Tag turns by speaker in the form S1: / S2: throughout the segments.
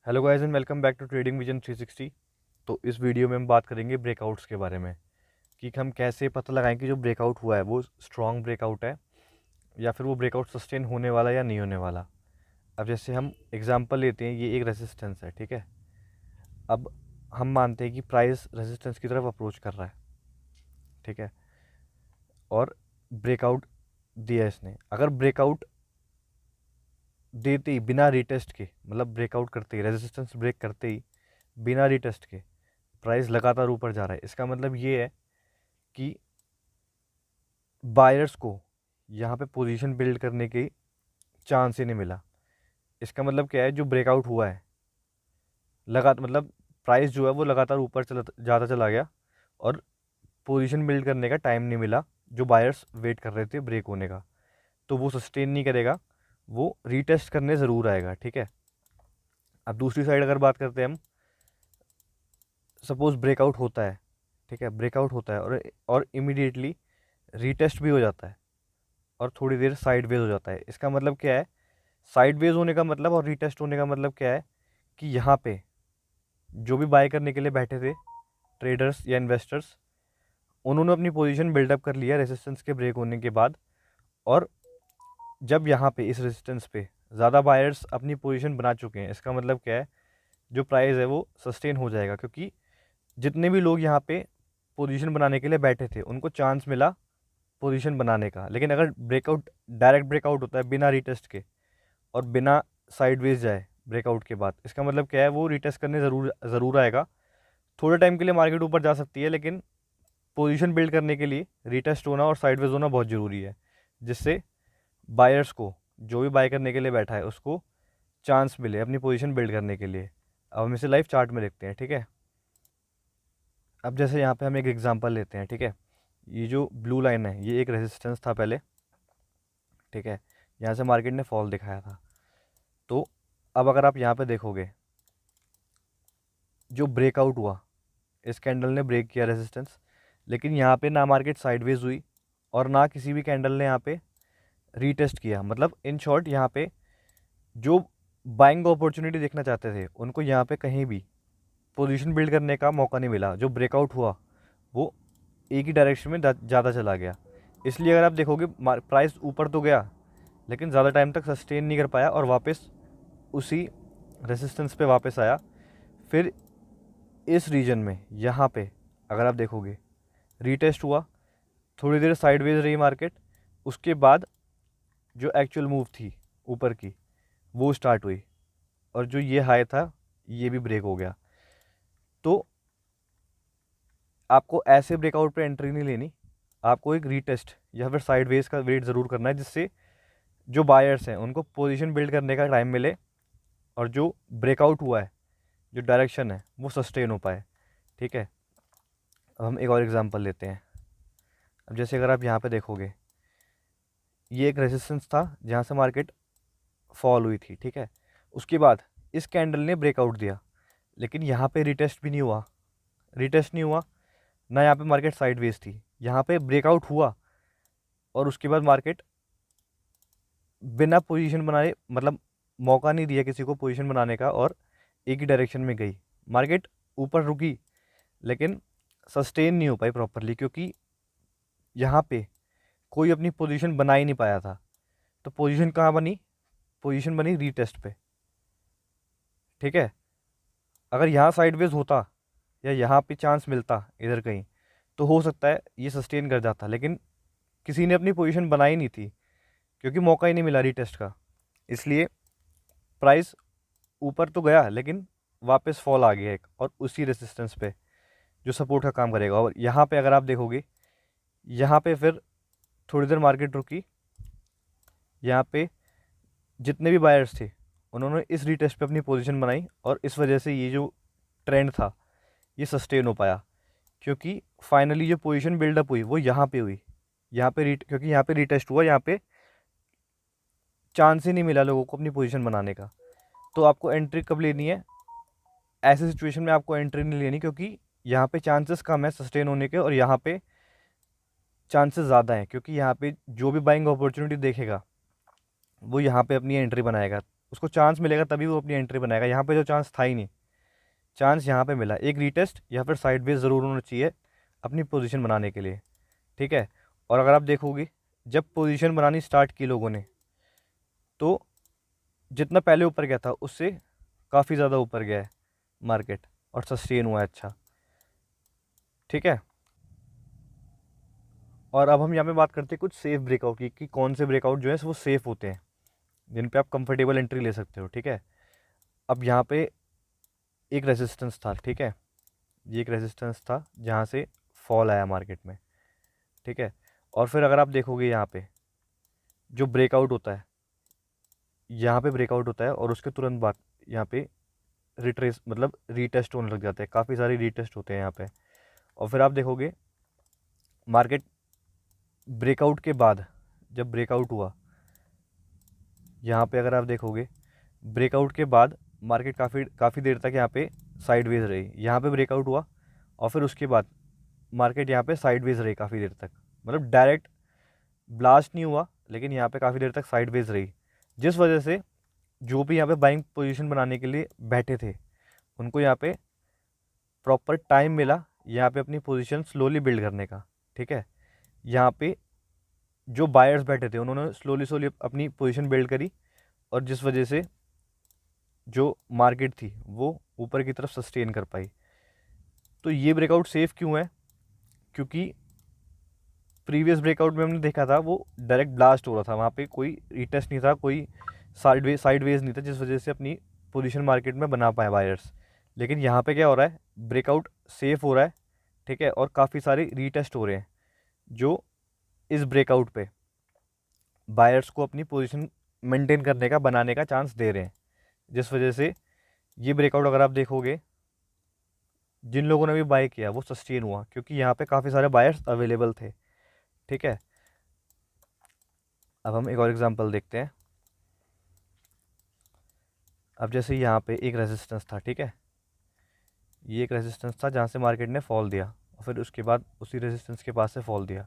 S1: Hello guys and welcome back to trading vision 360। तो इस video में हम बात करेंगे ब्रेकआउट्स के बारे में कि हम कैसे पता लगाएं कि जो ब्रेकआउट हुआ है वो स्ट्रॉन्ग ब्रेकआउट है या फिर वो ब्रेकआउट सस्टेन होने वाला या नहीं होने वाला। अब जैसे हम एग्जांपल लेते हैं, ये एक रेजिस्टेंस है, ठीक है। अब हम मानते हैं कि प्राइस रेजिस्टेंस की तरफ अप्रोच कर रहा है, ठीक है, और ब्रेकआउट दिया इसने। अगर ब्रेकआउट देते ही बिना रीटेस्ट के, मतलब ब्रेकआउट करते ही, रेजिस्टेंस ब्रेक करते ही बिना रीटेस्ट के प्राइस लगातार ऊपर जा रहा है, इसका मतलब ये है कि बायर्स को यहाँ पे पोजीशन बिल्ड करने की चांस ही नहीं मिला। इसका मतलब क्या है, जो ब्रेकआउट हुआ है लगातार, मतलब प्राइस जो है वो लगातार ऊपर चला ज़्यादा चला गया और पोजीशन बिल्ड करने का टाइम नहीं मिला जो बायर्स वेट कर रहे थे ब्रेक होने का। तो वो सस्टेन नहीं करेगा, वो रीटेस्ट करने ज़रूर आएगा, ठीक है। अब दूसरी साइड अगर बात करते हैं हम, सपोज़ ब्रेकआउट होता है, ठीक है, ब्रेकआउट होता है और इमीडिएटली रीटेस्ट भी हो जाता है और थोड़ी देर साइडवेज हो जाता है। इसका मतलब क्या है, साइडवेज होने का मतलब और रीटेस्ट होने का मतलब क्या है कि यहाँ पे जो भी बाय करने के लिए बैठे थे ट्रेडर्स या इन्वेस्टर्स, उन्होंने अपनी पोजीशन बिल्डअप कर लिया रेजिस्टेंस के ब्रेक होने के बाद। और जब यहाँ पे इस रेजिस्टेंस पे ज़्यादा बायर्स अपनी पोजीशन बना चुके हैं, इसका मतलब क्या है, जो प्राइस है वो सस्टेन हो जाएगा, क्योंकि जितने भी लोग यहाँ पे पोजीशन बनाने के लिए बैठे थे उनको चांस मिला पोजीशन बनाने का। लेकिन अगर ब्रेकआउट, डायरेक्ट ब्रेकआउट होता है बिना रीटेस्ट के और बिना साइडवेज जाए ब्रेकआउट के बाद, इसका मतलब क्या है, वो रीटेस्ट करने ज़रूर आएगा। थोड़े टाइम के लिए मार्केट ऊपर जा सकती है, लेकिन पोजीशन बिल्ड करने के लिए रीटेस्ट होना और साइडवेज होना बहुत ज़रूरी है, जिससे बायर्स को, जो भी बाय करने के लिए बैठा है उसको चांस मिले अपनी पोजीशन बिल्ड करने के लिए। अब हम इसे लाइव चार्ट में देखते हैं, ठीक है। अब जैसे यहाँ पे हम एक एग्जांपल लेते हैं, ठीक है। ये जो ब्लू लाइन है ये एक रेजिस्टेंस था पहले, ठीक है। यहाँ से मार्केट ने फॉल दिखाया था। तो अब अगर आप यहाँ पे देखोगे, जो ब्रेकआउट हुआ, इस कैंडल ने ब्रेक किया रेजिस्टेंस, लेकिन यहाँ पे ना मार्केट साइडवेज हुई और ना किसी भी कैंडल ने यहाँ पे रीटेस्ट किया। मतलब इन शॉर्ट, यहाँ पे जो बाइंग अपॉर्चुनिटी देखना चाहते थे उनको यहाँ पे कहीं भी पोजीशन बिल्ड करने का मौका नहीं मिला। जो ब्रेकआउट हुआ वो एक ही डायरेक्शन में ज़्यादा चला गया। इसलिए अगर आप देखोगे प्राइस ऊपर तो गया लेकिन ज़्यादा टाइम तक सस्टेन नहीं कर पाया और वापस उसी रेसिस्टेंस पे वापस आया। फिर इस रीजन में यहाँ पे अगर आप देखोगे रीटेस्ट हुआ, थोड़ी देर साइडवेज रही मार्केट, उसके बाद जो एक्चुअल मूव थी ऊपर की वो स्टार्ट हुई और जो ये हाई था ये भी ब्रेक हो गया। तो आपको ऐसे ब्रेकआउट पे एंट्री नहीं लेनी, आपको एक रीटेस्ट या फिर साइडवेज का वेट ज़रूर करना है, जिससे जो बायर्स हैं उनको पोजीशन बिल्ड करने का टाइम मिले और जो ब्रेकआउट हुआ है, जो डायरेक्शन है वो सस्टेन हो पाए, ठीक है। अब हम एक और एग्जांपल लेते हैं। अब जैसे अगर आप यहाँ पे देखोगे, ये एक रेजिस्टेंस था जहाँ से मार्केट फॉल हुई थी, ठीक है। उसके बाद इस कैंडल ने ब्रेकआउट दिया, लेकिन यहाँ पे रिटेस्ट भी नहीं हुआ, रिटेस्ट नहीं हुआ ना, यहाँ पे मार्केट साइडवेज थी। यहाँ पे ब्रेकआउट हुआ और उसके बाद मार्केट बिना पोजीशन बनाए, मतलब मौका नहीं दिया किसी को पोजीशन बनाने का और एक ही डायरेक्शन में गई मार्केट, ऊपर रुकी लेकिन सस्टेन नहीं हो पाई प्रॉपरली, क्योंकि यहाँ पे कोई अपनी पोजीशन बना ही नहीं पाया था। तो पोजीशन कहाँ बनी, पोजीशन बनी रीटेस्ट पे, ठीक है। अगर यहाँ साइडवेज होता या यहाँ पे चांस मिलता इधर कहीं, तो हो सकता है ये सस्टेन कर जाता, लेकिन किसी ने अपनी पोजीशन बनाई नहीं थी क्योंकि मौका ही नहीं मिला रीटेस्ट का। इसलिए प्राइस ऊपर तो गया लेकिन वापस फॉल आ गया एक, और उसी रेसिस्टेंस पे जो सपोर्ट का काम करेगा। और यहाँ पे अगर आप देखोगे, यहाँ पे फिर थोड़ी देर मार्केट रुकी, यहाँ पे जितने भी बायर्स थे उन्होंने इस रीटेस्ट पे अपनी पोजीशन बनाई और इस वजह से ये जो ट्रेंड था ये सस्टेन हो पाया, क्योंकि फाइनली जो पोजीशन बिल्डअप हुई वो यहाँ पे हुई। यहाँ पे क्योंकि यहाँ पे रीटेस्ट हुआ, यहाँ पे चांस ही नहीं मिला लोगों को अपनी पोजीशन बनाने का। तो आपको एंट्री कब लेनी है, ऐसे सिचुएशन में आपको एंट्री नहीं लेनी, क्योंकि यहाँ पे चांसेस कम है सस्टेन होने के और यहाँ पे चांसेस ज़्यादा हैं, क्योंकि यहाँ पे जो भी बाइंग अपॉर्चुनिटी देखेगा वो यहाँ पे अपनी एंट्री बनाएगा। उसको चांस मिलेगा तभी वो अपनी एंट्री बनाएगा। यहाँ पे जो चांस था ही नहीं, चांस यहाँ पे मिला, एक रीटेस्ट या फिर साइडवेज ज़रूर होना चाहिए अपनी पोजीशन बनाने के लिए, ठीक है। और अगर आप देखोगे जब पोजीशन बनानी स्टार्ट की लोगों ने, तो जितना पहले ऊपर गया था उससे काफ़ी ज़्यादा ऊपर गया है मार्केट और सस्टेन हुआ है अच्छा, ठीक है। और अब हम यहाँ पे बात करते हैं कुछ सेफ ब्रेकआउट की, कि कौन से ब्रेकआउट जो है वो सेफ़ होते हैं, जिन पे आप कंफर्टेबल एंट्री ले सकते हो, ठीक है। अब यहाँ पे एक रेजिस्टेंस था, ठीक है, ये एक रेजिस्टेंस था जहाँ से फॉल आया मार्केट में, ठीक है। और फिर अगर आप देखोगे यहाँ पे जो ब्रेकआउट होता है, यहाँ पे ब्रेकआउट होता है और उसके तुरंत बाद यहाँ पे रिट्रेस मतलब रीटेस्ट होने लग जाते हैं, काफ़ी सारे रीटेस्ट होते हैं यहाँ पे। और फिर आप देखोगे मार्केट ब्रेकआउट के बाद, जब ब्रेकआउट हुआ यहाँ पे, अगर आप देखोगे ब्रेकआउट के बाद मार्केट काफ़ी काफ़ी देर तक यहाँ पे साइडवेज रही, यहाँ पे ब्रेकआउट हुआ और फिर उसके बाद मार्केट यहाँ पे साइडवेज रही काफ़ी देर तक, मतलब डायरेक्ट ब्लास्ट नहीं हुआ लेकिन यहाँ पे काफ़ी देर तक साइडवेज रही, जिस वजह से जो भी यहाँ पे बाइंग पोजीशन बनाने के लिए बैठे थे उनको यहाँ पे प्रॉपर टाइम मिला यहाँ पे अपनी पोजीशन स्लोली बिल्ड करने का, ठीक है। यहाँ पे जो बायर्स बैठे थे उन्होंने स्लोली स्लोली अपनी पोजीशन बिल्ड करी और जिस वजह से जो मार्केट थी वो ऊपर की तरफ सस्टेन कर पाई। तो ये ब्रेकआउट सेफ क्यों है? क्योंकि प्रीवियस ब्रेकआउट में हमने देखा था वो डायरेक्ट ब्लास्ट हो रहा था, वहाँ पे कोई रीटेस्ट नहीं था, कोई साइडवेज नहीं था, जिस वजह से अपनी पोजीशन मार्केट में बना पाए बायर्स। लेकिन यहाँ पे क्या हो रहा है, ब्रेकआउट सेफ हो रहा है, ठीक है, और काफ़ी सारे रीटेस्ट हो रहे हैं जो इस ब्रेकआउट पे बायर्स को अपनी पोजीशन मेंटेन करने का, बनाने का चांस दे रहे हैं, जिस वजह से ये ब्रेकआउट अगर आप देखोगे जिन लोगों ने भी बाय किया वो सस्टेन हुआ, क्योंकि यहाँ पे काफ़ी सारे बायर्स अवेलेबल थे, ठीक है। अब हम एक और एग्जांपल देखते हैं। अब जैसे यहाँ पे एक रेजिस्टेंस था, ठीक है, ये एक रेजिस्टेंस था जहाँ से मार्केट ने फॉल दिया और फिर उसके बाद उसी रेजिस्टेंस के पास से फॉल दिया।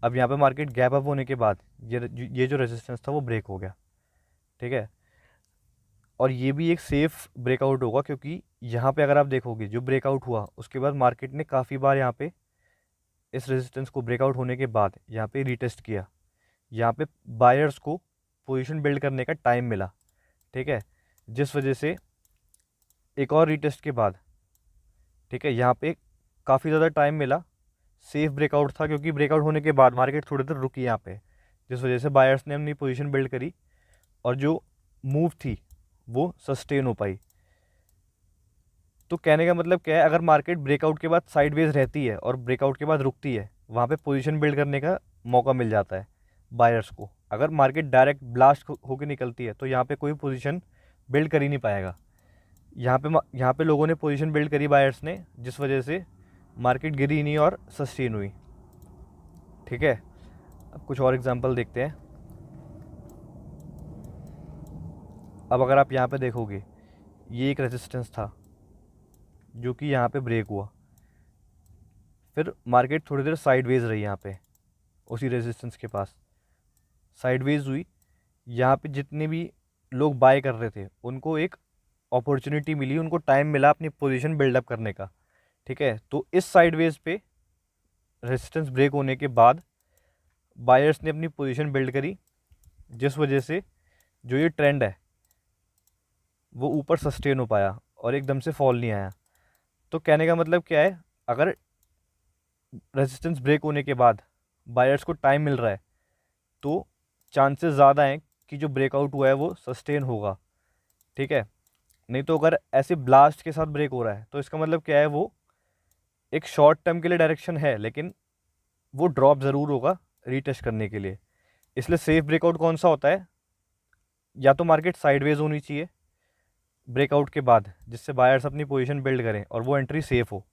S1: अब यहाँ पे मार्केट गैप अप होने के बाद ये जो रेजिस्टेंस था वो ब्रेक हो गया, ठीक है। और ये भी एक सेफ ब्रेकआउट होगा, क्योंकि यहाँ पे अगर आप देखोगे जो ब्रेकआउट हुआ उसके बाद मार्केट ने काफ़ी बार यहाँ पे इस रेजिस्टेंस को ब्रेकआउट होने के बाद यहाँ पे रीटेस्ट किया, यहाँ पे बायर्स को पोजीशन बिल्ड करने का टाइम मिला, ठीक है, जिस वजह से एक और रीटेस्ट के बाद, ठीक है, यहाँ पे काफ़ी ज़्यादा टाइम मिला, सेफ ब्रेकआउट था, क्योंकि ब्रेकआउट होने के बाद मार्केट थोड़ी देर रुकी यहाँ पे, जिस वजह से बायर्स ने अपनी पोजीशन बिल्ड करी और जो मूव थी वो सस्टेन हो पाई। तो कहने का मतलब क्या है, अगर मार्केट ब्रेकआउट के बाद साइडवेज रहती है और ब्रेकआउट के बाद रुकती है, वहाँ पे पोजीशन बिल्ड करने का मौका मिल जाता है बायर्स को। अगर मार्केट डायरेक्ट ब्लास्ट होकर निकलती है तो यहाँ पे कोई पोजीशन बिल्ड कर ही नहीं पाएगा। यहाँ पे लोगों ने पोजीशन बिल्ड करी बायर्स ने, जिस वजह से मार्केट गिरी नहीं और सस्टेन हुई, ठीक है। अब कुछ और एग्जांपल देखते हैं। अब अगर आप यहाँ पे देखोगे ये एक रेजिस्टेंस था जो कि यहाँ पे ब्रेक हुआ, फिर मार्केट थोड़ी देर साइडवेज रही, यहाँ पे उसी रेजिस्टेंस के पास साइडवेज हुई। यहाँ पे जितने भी लोग बाय कर रहे थे उनको एक अपॉर्चुनिटी मिली, उनको टाइम मिला अपनी पोजीशन बिल्डअप करने का, ठीक है। तो इस साइडवेज पे रेजिस्टेंस ब्रेक होने के बाद बायर्स ने अपनी पोजीशन बिल्ड करी, जिस वजह से जो ये ट्रेंड है वो ऊपर सस्टेन हो पाया और एकदम से फॉल नहीं आया। तो कहने का मतलब क्या है, अगर रेजिस्टेंस ब्रेक होने के बाद बायर्स को टाइम मिल रहा है तो चांसेस ज़्यादा हैं कि जो ब्रेकआउट हुआ है वो सस्टेन होगा, ठीक है। नहीं तो अगर ऐसे ब्लास्ट के साथ ब्रेक हो रहा है तो इसका मतलब क्या है, वो एक शॉर्ट टर्म के लिए डायरेक्शन है लेकिन वो ड्रॉप ज़रूर होगा रीटेस्ट करने के लिए। इसलिए सेफ ब्रेकआउट कौन सा होता है, या तो मार्केट साइडवेज होनी चाहिए ब्रेकआउट के बाद जिससे बायर्स अपनी पोजीशन बिल्ड करें और वो एंट्री सेफ हो,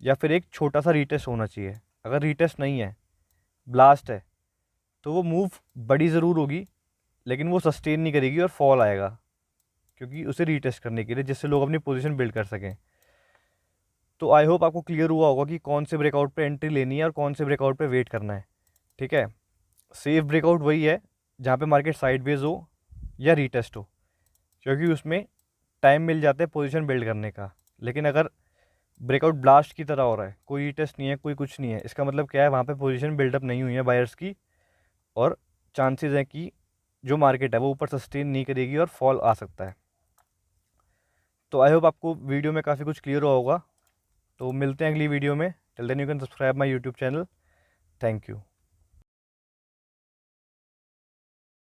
S1: या फिर एक छोटा सा रीटेस्ट होना चाहिए। अगर रीटेस्ट नहीं है, ब्लास्ट है, तो वो मूव बड़ी ज़रूर होगी लेकिन वो सस्टेन नहीं करेगी और फॉल आएगा, क्योंकि उसे रीटेस्ट करने के लिए, जिससे लोग अपनी पोजीशन बिल्ड कर सकें। तो आई होप आपको क्लियर हुआ होगा कि कौन से ब्रेकआउट पे एंट्री लेनी है और कौन से ब्रेकआउट पे वेट करना है, ठीक है। सेफ ब्रेकआउट वही है जहाँ पे मार्केट साइडवेज हो या रीटेस्ट हो, क्योंकि उसमें टाइम मिल जाता है पोजीशन बिल्ड करने का। लेकिन अगर ब्रेकआउट ब्लास्ट की तरह हो रहा है, कोई टेस्ट नहीं है, कोई कुछ नहीं है, इसका मतलब क्या है, वहाँ पे पोजीशन बिल्डअप नहीं हुई है बायर्स की, और चांसेस हैं कि जो मार्केट है वो ऊपर सस्टेन नहीं करेगी और फॉल आ सकता है। तो आई होप आपको वीडियो में काफ़ी कुछ क्लियर हुआ होगा। तो मिलते हैं अगली वीडियो में। Till then you can subscribe my YouTube channel. Thank you.